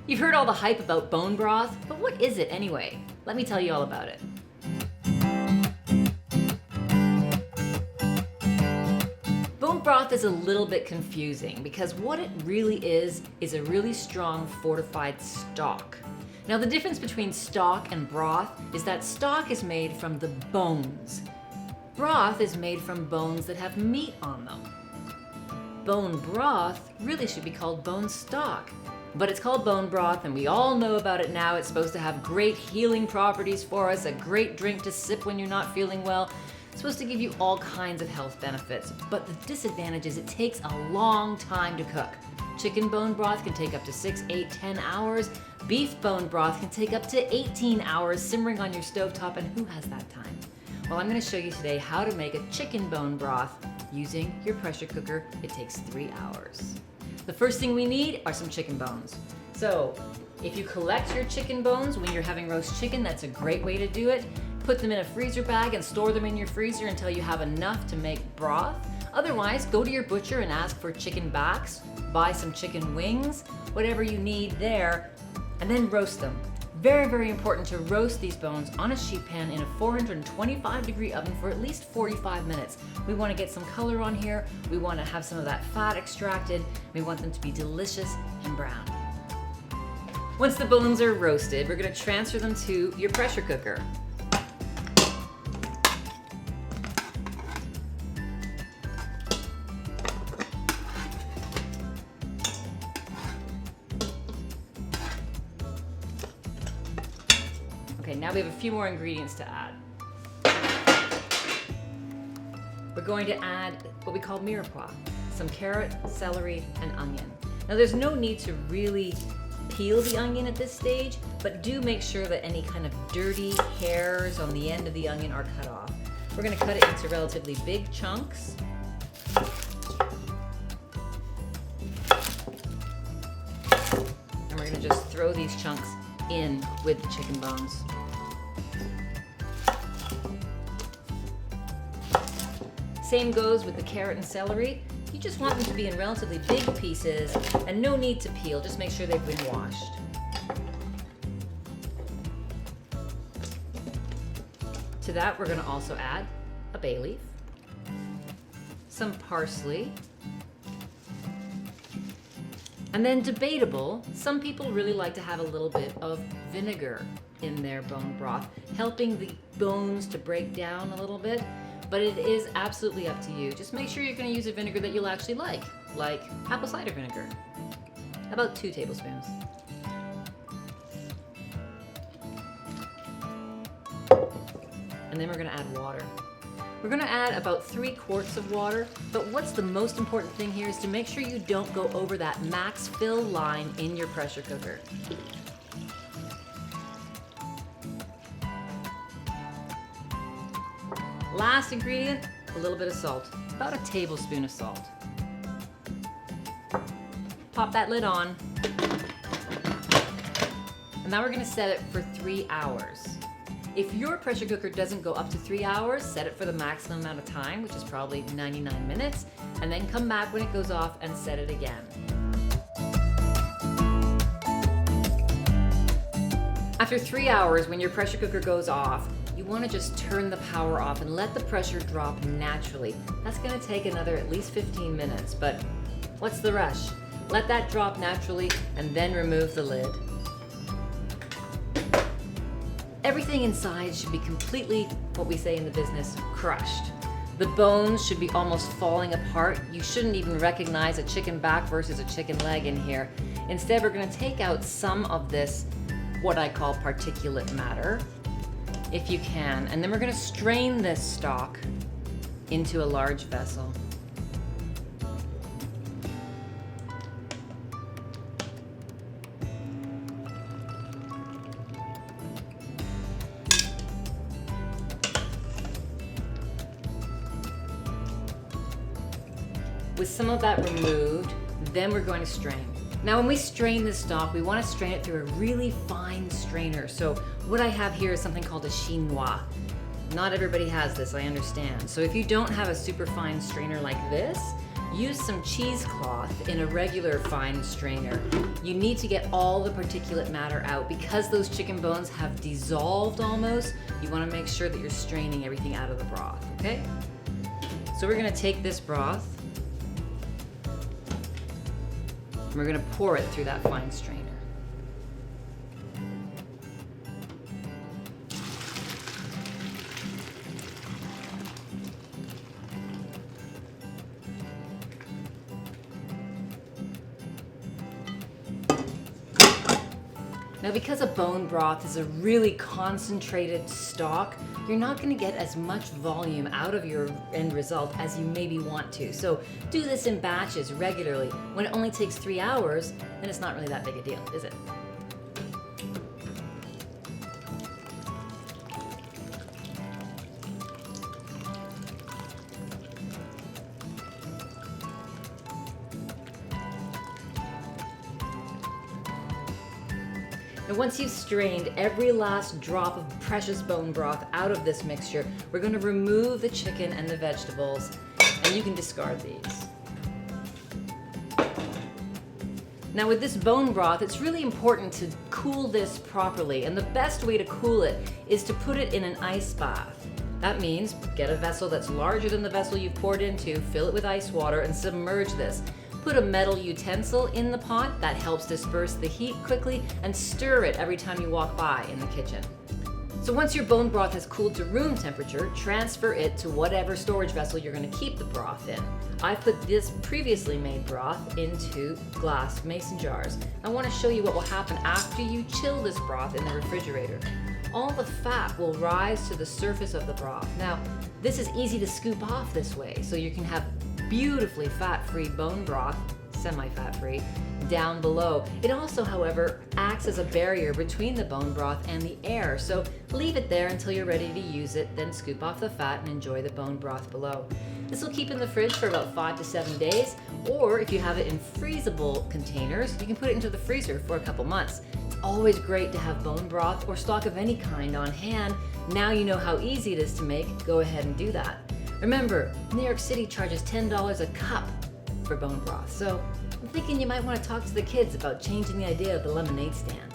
You've heard all the hype about bone broth, but what is it anyway? Let me tell you all about it. Bone broth is a little bit confusing because what it really is a really strong fortified stock. Now the difference between stock and broth is that stock is made from the bones. Broth is made from bones that have meat on them. Bone broth really should be called bone stock. But it's called bone broth and we all know about it now. It's supposed to have great healing properties for us, a great drink to sip when you're not feeling well. It's supposed to give you all kinds of health benefits. But the disadvantage is it takes a long time to cook. Chicken bone broth can take up to 6, 8, 10 hours. Beef bone broth can take up to 18 hours simmering on your stovetop, and who has that time? Well, I'm going to show you today how to make a chicken bone broth using your pressure cooker. It takes 3 hours. The first thing we need are some chicken bones. So if you collect your chicken bones when you're having roast chicken, that's a great way to do it. Put them in a freezer bag and store them in your freezer until you have enough to make broth. Otherwise, go to your butcher and ask for chicken backs, buy some chicken wings, whatever you need there, and then roast them. Very, very important to roast these bones on a sheet pan in a 425-degree oven for at least 45 minutes. We want to get some color on here. We want to have some of that fat extracted. We want them to be delicious and brown. Once the bones are roasted, we're going to transfer them to your pressure cooker. Okay, now we have a few more ingredients to add. We're going to add what we call mirepoix, some carrot, celery, and onion. Now there's no need to really peel the onion at this stage, but do make sure that any kind of dirty hairs on the end of the onion are cut off. We're going to cut it into relatively big chunks. And we're going to just throw these chunks in with the chicken bones. Same goes with the carrot and celery. You just want them to be in relatively big pieces and no need to peel, just make sure they've been washed. To that we're going to also add a bay leaf, some parsley, and then debatable, some people really like to have a little bit of vinegar in their bone broth, helping the bones to break down a little bit. But it is absolutely up to you. Just make sure you're going to use a vinegar that you'll actually like apple cider vinegar. About 2 tablespoons. And then we're going to add water. We're going to add about 3 quarts of water, but what's the most important thing here is to make sure you don't go over that max fill line in your pressure cooker. Last ingredient, a little bit of salt, about a tablespoon of salt. Pop that lid on. And now we're going to set it for 3 hours. If your pressure cooker doesn't go up to 3 hours, set it for the maximum amount of time, which is probably 99 minutes, and then come back when it goes off and set it again. After 3 hours, when your pressure cooker goes off, you want to just turn the power off and let the pressure drop naturally. That's going to take another at least 15 minutes, but what's the rush? Let that drop naturally and then remove the lid. Everything inside should be completely, what we say in the business, crushed. The bones should be almost falling apart. You shouldn't even recognize a chicken back versus a chicken leg in here. Instead, we're going to take out some of this, what I call particulate matter, if you can, and then we're going to strain this stock into a large vessel. With some of that removed, then we're going to strain. Now when we strain this stock, we want to strain it through a really fine strainer. So what I have here is something called a chinois. Not everybody has this, I understand. So if you don't have a super fine strainer like this, use some cheesecloth in a regular fine strainer. You need to get all the particulate matter out. Because those chicken bones have dissolved almost, you want to make sure that you're straining everything out of the broth, okay? So we're going to take this broth and we're going to pour it through that fine strainer. Now, because a bone broth is a really concentrated stock, you're not going to get as much volume out of your end result as you maybe want to. So do this in batches regularly. When it only takes 3 hours, then it's not really that big a deal, is it? And once you've strained every last drop of precious bone broth out of this mixture, we're going to remove the chicken and the vegetables, and you can discard these. Now with this bone broth, it's really important to cool this properly, and the best way to cool it is to put it in an ice bath. That means get a vessel that's larger than the vessel you've poured into, fill it with ice water, and submerge this. Put a metal utensil in the pot that helps disperse the heat quickly, and stir it every time you walk by in the kitchen. So once your bone broth has cooled to room temperature, transfer it to whatever storage vessel you're going to keep the broth in. I've put this previously made broth into glass mason jars. I want to show you what will happen after you chill this broth in the refrigerator. All the fat will rise to the surface of the broth. Now, this is easy to scoop off this way, so you can have beautifully fat-free bone broth, semi-fat-free, down below. It also, however, acts as a barrier between the bone broth and the air, so leave it there until you're ready to use it, then scoop off the fat and enjoy the bone broth below. This will keep in the fridge for about 5 to 7 days, or if you have it in freezable containers, you can put it into the freezer for a couple months. It's always great to have bone broth or stock of any kind on hand. Now you know how easy it is to make, go ahead and do that. Remember, New York City charges $10 a cup for bone broth, so I'm thinking you might want to talk to the kids about changing the idea of the lemonade stand.